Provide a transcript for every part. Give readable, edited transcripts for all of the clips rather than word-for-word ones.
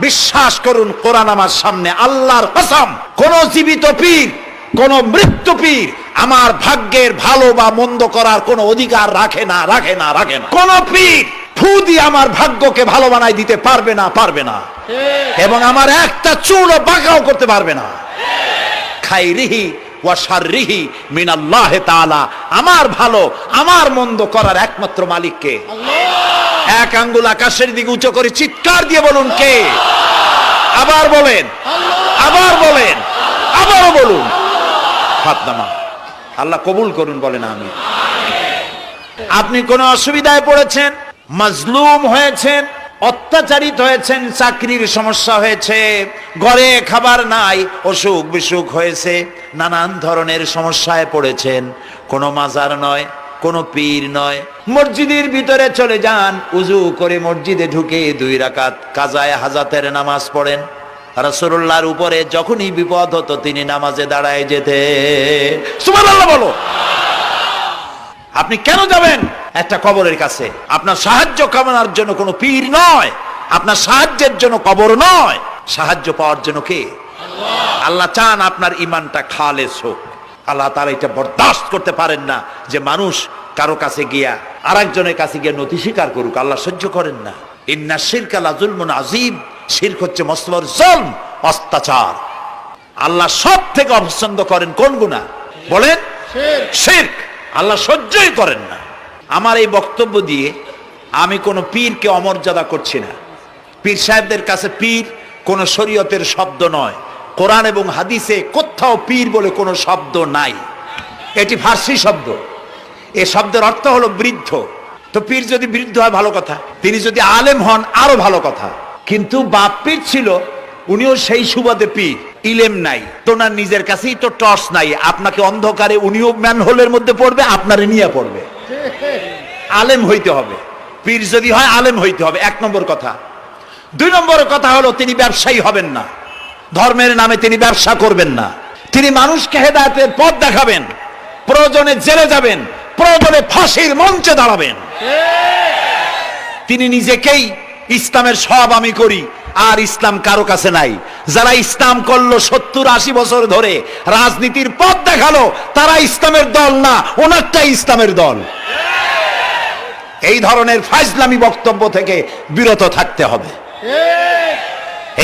বিশ্বাস করুন, কোরআন আমার সামনে, আল্লাহর কসম, কোন জীবিত পীর, কোন মৃত্যু পীর আমার ভাগ্যের ভালো বা মন্দ করার কোন অধিকার রাখে না। কোন পীর ফু দিয়ে আমার ভাগ্যকে ভালো বানাই দিতে পারবে না, এবং আমার একটা চুলও বাঁকাও করতে পারবে না। খাইরিহি ওয়া শাররিহি মিনাল্লাহি তাআলা, আমার ভালো আমার মন্দ করার একমাত্র মালিক কে? আল্লাহ। এক আঙ্গুল আকাশের দিকে উঁচু করে চিৎকার দিয়ে বলুন, কে? আবার বলেন, আবার বলেন, আবারও বলুন। হাত নামা। আল্লাহ কবুল করুন, বলেন আমিন। আপনি কোন অসুবিধায় পড়েছেন, মাজলুম হয়েছেন, অত্যাচারিত হয়েছেন, চাকরির সমস্যা হয়েছে, ঘরে খাবার নাই, অসুখ বিসুখ হয়েছে, নানান ধরনের সমস্যায় পড়েছেন, কোনো মাজার নয়, কোনো পীর নয়, মসজিদের ভিতরে চলে যান, উজু করে মসজিদে ঢুকে 2 রাকাত কাজায়ে হাজাতের নামাজ পড়েন। রাসূলুল্লাহর উপরে যখনই বিপদ হতো তিনি নামাজে দাঁড়ায় যেতেন। সুবহানাল্লাহ বলো। আপনি কেন যাবেন একটা কবরের কাছে? আপনার সাহায্য কামনার জন্য কোনো পীর নয়, আপনার সাহায্যের জন্য কবর নয়, সাহায্য পাওয়ার জন্য কে? আল্লাহ। আল্লাহ চান আপনার ঈমানটা খালেস হোক। আল্লাহ তাআলা এটা বরদাস্ত করতে পারেন না যে মানুষ কারো কাছে গিয়া আরেকজনের কাছে গিয়ে নথি স্বীকার করুক। আল্লাহ সহ্য করেন না। ইন্না শিরকা লাযুলমুন আযীম, শিরক হচ্ছে মস্ত বড় জুলম, অত্যাচার। আল্লাহ সব থেকে অপছন্দ করেন কোন গুনাহ? বলেন, শিরক। আল্লাহ সহ্যই করেন না। আমার এই বক্তব্য দিয়ে আমি কোনো পীরকে অমর্যাদা করছি না। পীর সাহেবদের কাছে পীর কোনো শরীয়তের শব্দ নয়। কোরআন এবং হাদিসে কোথাও পীর বলে কোনো শব্দ নাই। এটি ফার্সি শব্দ। এই শব্দের অর্থ হলো বৃদ্ধ। তো পীর যদি বৃদ্ধ হয় ভালো কথা, তিনি যদি আলেম হন আরো ভালো কথা। কিন্তু বাপ পীর ছিল, উনিও সেই সুবাদে পীর, ইলেম নাই, তোনার নিজের কাছেই তো টর্চ নাই। আপনাকে অন্ধকারে উনিও ম্যানহোলের মধ্যে পড়বে, আপনারে নিয়ে পড়বে। আলেম হইতে হবে, পীর যদি হয় আলেম হইতে হবে, 1 নম্বর কথা। 2 নম্বর কথা হলো তিনি ব্যবসায়ী হবেন না। ধর্মের নামে তিনি ব্যবসা করবেন না। তিনি মানুষকে হেদায়েতের পথ দেখাবেন, প্রয়োজনে জেলে যাবেন, প্রয়োজনে ফাঁসির মঞ্চে দাঁড়াবেন। তিনি নিজেকেই ইসলামের সব আমি করি, আর ইসলাম কারো কাছে নাই। যারা ইসলাম করলো 70-80 বছর ধরে, রাজনীতির পথ দেখালো, তারা ইসলামের দল না, ওনারটাই ইসলামের দল। এই ধরনের ফাজলামি বক্তব্য থেকে বিরত থাকতে হবে।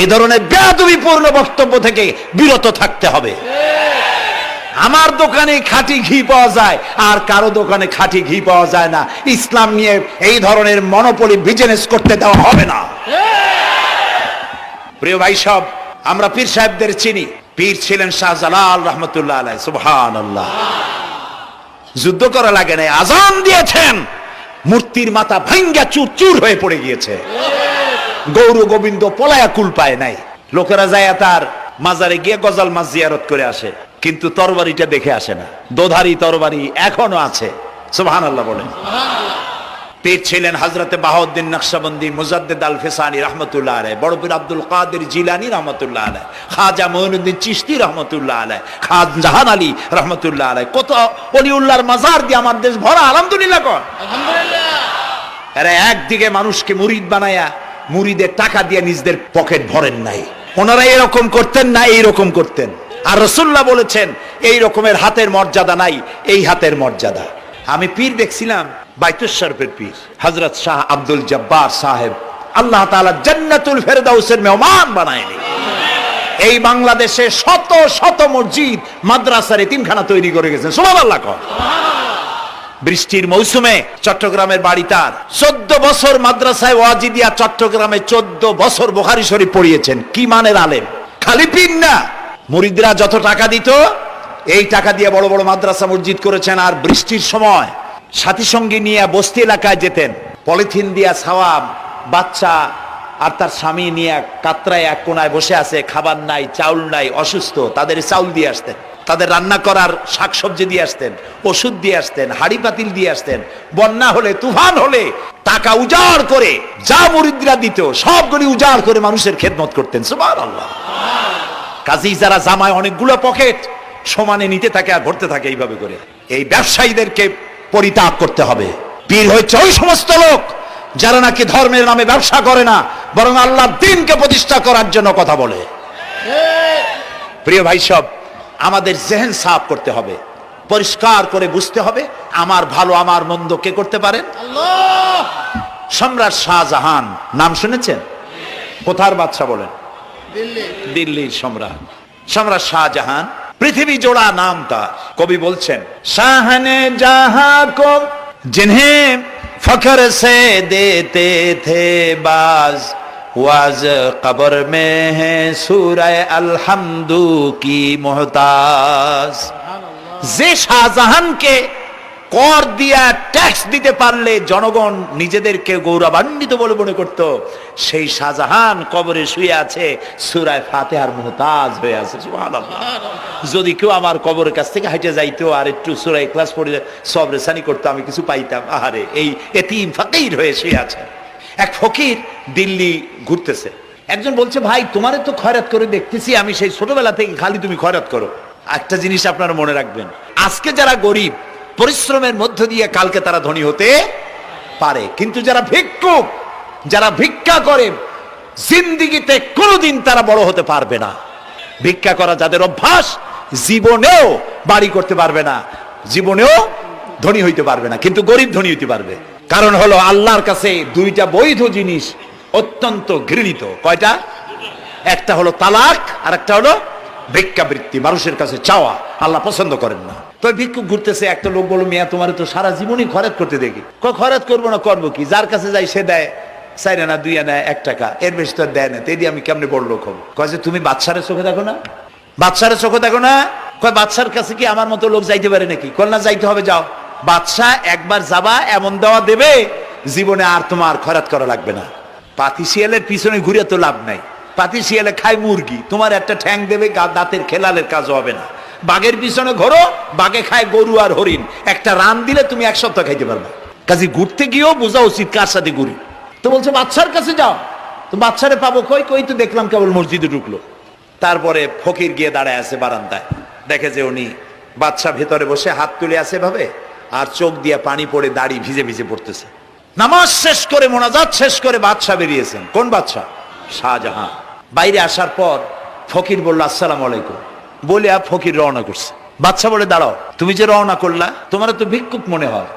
এই ধরনের বেয়াদবিপূর্ণ বক্তব্য থেকে বিরত থাকতে হবে। আমার দোকানে খাঁটি ঘি পাওয়া যায়, আর কারো দোকানে খাঁটি ঘি পাওয়া যায় না। ইসলাম নিয়ে এই ধরনের মনোপলি বিজনেস করতে দেওয়া হবে না। প্রিয় ভাই সব, আমরা পীর সাহেবদের চিনি। পীর ছিলেন শাহজালাল রহমতুল্লাহ আলাইহি। সুবহানাল্লাহ। যুদ্ধ করা লাগে না, আজান দিয়েছেন, মূর্তির মাথা ভাঙ্গা চুর চুর হয়ে পড়ে গিয়েছে। গৌর গোবিন্দ পলায়া কুল পায় নাই। লোকেরা যায় তার মাজারে গিয়ে গজাল মাছ জিয়ারত করে আসে, কিন্তু তরবারিটা দেখে আসে না। দোধারি তরবারি এখনো আছে। সুবহানাল্লাহ বলেন। পীর ছিলেন হযরতে বাহাউদ্দিন নকশবন্দি, মুজাদ্দিদ আল ফিসানি রহমতুল্লাহ আলাইহি, বড় পীর আব্দুল কাদের জিলানী রহমতুল্লাহ আলাইহি, খাজা মঈনুদ্দিন চিশতি রহমতুল্লাহ আলাইহি, খাজা জাহান আলী রহমতুল্লাহ আলাইহি। কত ওলিউল্লাহর মাজার দিয়ে আমার দেশ ভরা। আলহামদুলিল্লাহ কর। আলহামদুলিল্লাহ। এরা একদিকে মানুষকে মুরিদ বানায়া মুরিদের টাকা দিয়ে নিজেদের পকেট ভরেন নাই। ওনারা এরকম করতেন না, এইরকম করতেন। আর রাসূলুল্লাহ বলেছেন এই রকমের হাতের মর্যাদা নাই, এই হাতের মর্যাদা। আমি পীর দেখছিলাম, বাইতুল শরফের পীর হযরত শাহ আব্দুল জব্বার সাহেব, আল্লাহ তাআলা জান্নাতুল ফেরদাউসের মেহমান বানায়নি। এই বাংলাদেশে শত শত মসজিদ, মাদ্রাসার এতিমখানা তৈরি করে গেছেন। সুবহানাল্লাহ কর। বৃষ্টির মৌসুমে চট্টগ্রামের বাড়ি তার, 14 বছর মাদ্রাসায় ওয়াজিদিয়া চট্টগ্রামে 14 বছর বুখারী শরীফ পড়িয়েছেন। কি মানের আলেম! খালি পীর না, মুরিদরা যত টাকা দিত এই টাকা দিয়ে বড় বড় মাদ্রাসা মসজিদ করেছেন। আর বৃষ্টির সময় সাথী সঙ্গী নিয়ে বস্তি এলাকায় যেতেন, পলিথিন দিয়া ছাওয়া, বাচ্চা আর তার স্বামী নিয়ে কাতরায় এক কোনায় বসে আছে, খাবার নাই, চাউল নাই, অসুস্থ, তাদের চাউল দিয়ে আসতেন, তাদের রান্না করার শাকসবজি দিয়ে আসতেন, ওষুধ দিয়ে আসতেন, হাড়ি পাতিল দিয়ে আসতেন। বন্যা হলে, তুফান হলে টাকা উজাড় করে যা মুরিদরা দিত সবগুলি উজাড় করে মানুষের খেদমত করতেন। সুবহানাল্লাহ। কাজী যারা জামায় অনেকগুলো পকেট সমানে নিতে থাকে আর ভরতে থাকে এইভাবে করে, এই ব্যবসায়ীদেরকে পরিত্যাগ করতে হবে। পীর হচ্ছে ওই সমস্ত লোক যারা নাকি ধর্মের নামে ব্যবসা করে না, বরং আল্লাহর দ্বীনকে প্রতিষ্ঠা করার জন্য কথা বলে। প্রিয় ভাই সব, আমাদের জেহেন সাফ করতে হবে, পরিষ্কার করে বুঝতে হবে আমার ভালো আমার মন্দ কে করতে পারেন? আল্লাহ। সম্রাট শাহজাহান নাম শুনেছেন? কোথার বাদশা বলেন? দিল্লির সম্রাট। সম্রাট শাহজাহান, পৃথিবী জোড়া নাম তার। কবি বলছেন, শাহনে জাহাঁ কো जिन्हें फख्र से देते थे बाज वाज कब्र में है सूरह अलहम्दु की मोहताज। যে শাহজাহানকে কর দিয়া ট্যাক্স দিতে পারলে জনগণ নিজেদেরকে গৌরবান্বিত বলে মনে করত, সেই শাহজাহান কবরে শুয়ে আছে, সূরা ফাতিহার মুহতাজ হয়ে আছে। সুবহানাল্লাহ। যদি কেউ আমার কবরের কাছ থেকে হেঁটে যাইতো আর একটু সূরা ইখলাস পড়ে সবরেসানি করতো, আমি কিছু পাইতাম। আহারে, এই এতিম ফকির হয়ে শুয়ে আছে। এক ফকির দিল্লি ঘুরতেছে, একজন বলছে, ভাই তোমারে তো খয়রাত করে দেখতেছি আমি সেই ছোটবেলা থেকে, খালি তুমি খয়রাত করো। একটা জিনিস আপনারা মনে রাখবেন, আজকে যারা গরিব পরিশ্রমের মধ্য দিয়ে কালকে তারা ধনী হতে পারে, কিন্তু যারা ভিক্ষুক, যারা ভিক্ষা করে, জিন্দেগিতে কোনোদিন তারা বড় হতে পারবে না। ভিক্ষা করা যাদের অভ্যাস, জীবনেও বাড়ি করতে পারবে না, জীবনেও ধনী হইতে পারবে না, কিন্তু গরিব ধনী হইতে পারবে। কারণ হলো আল্লাহর কাছে দুইটা বৈধ জিনিস অত্যন্ত ঘৃণিত। কয়টা? একটা হলো তালাক, আর একটা হলো ভিক্ষাবৃত্তি, মানুষের কাছে চাওয়া। আল্লাহ পছন্দ করেন না। তো ভিক্ষুক ঘুরতেছে, একটা লোক বলল, মিয়া তোমার তো সারা জীবনই খরচ করতে দেখি। খরচ করবো না, করবো কি? যার কাছে যাই সে দেয় 4 আনা 2 আনা 1 টাকা, এর বেশি তো দেয় না। তেদি আমি কেমনে বড় লোক হবো? কয় যে তুমি বাদশারে চোখে দেখো না, বাদশারে চোখে দেখো না। কয় বাদশার কাছে কি আমার মতো লোক যাইতে পারে নাকি? কল না, যাইতে হবে, যাও। বাদশা একবার যাবা, এমন দেওয়া দেবে জীবনে আর তোমার খরচ করা লাগবে না। পাতি শিয়ালের পিছনে ঘুরে তো লাভ নাই। পাতি শিয়ালে খায় মুরগি, তোমার একটা ঠ্যাং দেবে, দাঁতের খেলালের কাজ হবে না। বাঘের পিছনে ঘোরো, বাঘে খায় গরু আর হরিণ, একটা রান দিলে তুমি 1 সপ্তাহ খাইতে পারবে। কাজে ঘুরতে গিয়েও বোঝা উচিত কার সাথে ঘুরি। তো বলছে বাদশার কাছে যাও। তো বাদশারে পাবো কই? কই তো দেখলাম কেবল মসজিদে ঢুকলো। তারপরে ফকির গিয়ে দাঁড়ায় আছে বারান্দায়, দেখে যে উনি বাদশা ভেতরে বসে হাত তুলে আছে ভাবে, আর চোখ দিয়ে পানি পড়ে দাড়ি ভিজে ভিজে পড়তেছে। নামাজ শেষ করে, মোনাজাত শেষ করে বাদশা বেরিয়েছেন। কোন বাদশা? শাহজাহান। বাইরে আসার পর ফকির বলল, আসসালামু আলাইকুম বলে ফকির রওনা করছে। বাদশা বলে, দাঁড়াও, তুমি যে রওনা করলা, তোমার তো ভিক্ষুক মনে হয়,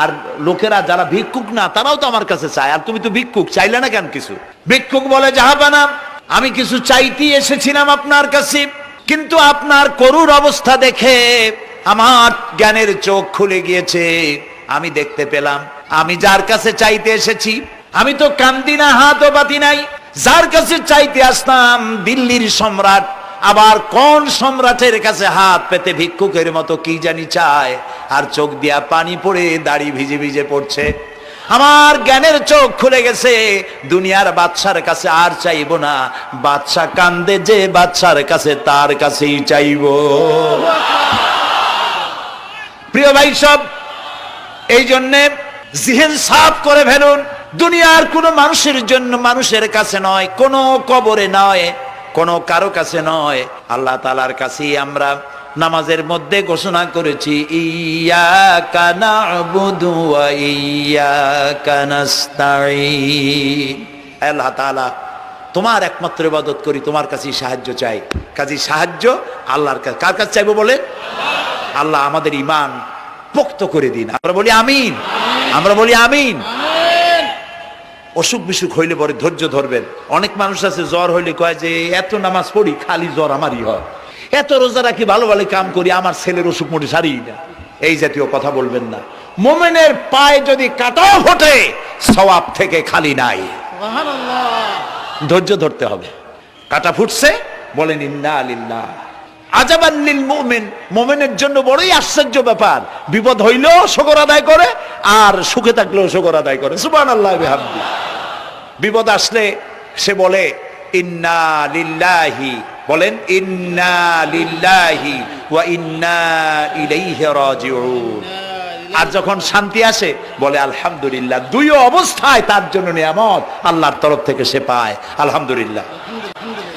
আর লোকেরা যারা ভিক্ষুক না তারাও তো আমার কাছে চায়, আর তুমি তো ভিক্ষুক, চাইলে না কেন কিছু? ভিক্ষুক বলে, জাহাপানা, আমি কিছু চাইতেই এসেছিলাম আপনার কাছে, কিন্তু আপনার করুণ অবস্থা দেখে আমার জ্ঞানের চোখ খুলে গিয়েছে। আমি দেখতে পেলাম আমি যার কাছে চাইতে এসেছি, আমি তো কান্দি না, হাতও পাতি নাই। যার কাছে চাইতে আসতাম দিল্লির সম্রাট, আবার কোন সম্রাটের কাছে হাত পেতে ভিক্ষুকের মতো কি জানি চায়, আর চোখ দিয়া পানি পড়ে দাড়ি ভিজে ভিজে পড়ছে। আমার জ্ঞানের চোখ খুলে গেছে, দুনিয়ার বাদশার কাছে আর চাইবো না। বাদশা কান্দে যে বাদশার কাছে, তার কাছেই চাইবো। প্রিয় ভাই সব, এই জন্যে জিহেন সাফ করে ফেলুন। দুনিয়ার কোন মানুষের জন্য, মানুষের কাছে নয়, কোন কবরে নয়, কোন কারো কাছে নয়, আল্লাহ তাআলার কাছেই আমরা নামাজের মধ্যে ঘোষণা করেছি, ইয়্যাকা না'বুদু ওয়া ইয়্যাকা নাস্তাঈন। আল্লাহ তাআলা, তোমার একমাত্র ইবাদত করি, তোমার কাছেই সাহায্য চাই। কাজী সাহায্য আল্লাহর কাছে। কার কাছে চাইবো বলে? আল্লাহ আমাদের ঈমান পোক্ত করে দিন। আমরা বলি আমিন, আমরা বলি আমিন। অসুখ বিসুখ হইলে পরে ধৈর্য ধরবেন। অনেক মানুষ আছে জ্বর হইলে কয় যে এত নামাজ পড়ি খালি জ্বর আমারই হয়, এত রোজা রাখি, ভালো ভালো কাম করি, আমার ছেলের অসুখ মোটে সারি না। এই জাতীয় কথা বলবেন না। মুমিনের পায়ে যদি কাঁটাও ফোটে, সওয়াব থেকে খালি নাই। ধৈর্য ধরতে হবে। কাঁটা ফুটছে, বলেন ইন্না লিল্লাহ। আজাবান লিল মুমিন, মুমিনের জন্য বড়ই আশ্চর্য ব্যাপার, বিপদ হইলেও শুকর আদায় করে, আর সুখে থাকলেও শুকর আদায় করে। সুবহানাল্লাহ বিহামদি। বিপদ আসলে সে বলে ইন্না লিল্লাহি, বলেন ইন্না লিল্লাহি ওয়া ইন্না ইলাইহি রাজিউন। আর যখন শান্তি আসে বলে আলহামদুলিল্লাহ। দুই অবস্থায় তার জন্য নিয়ামত আল্লাহর তরফ থেকে সে পায়। আলহামদুলিল্লাহ।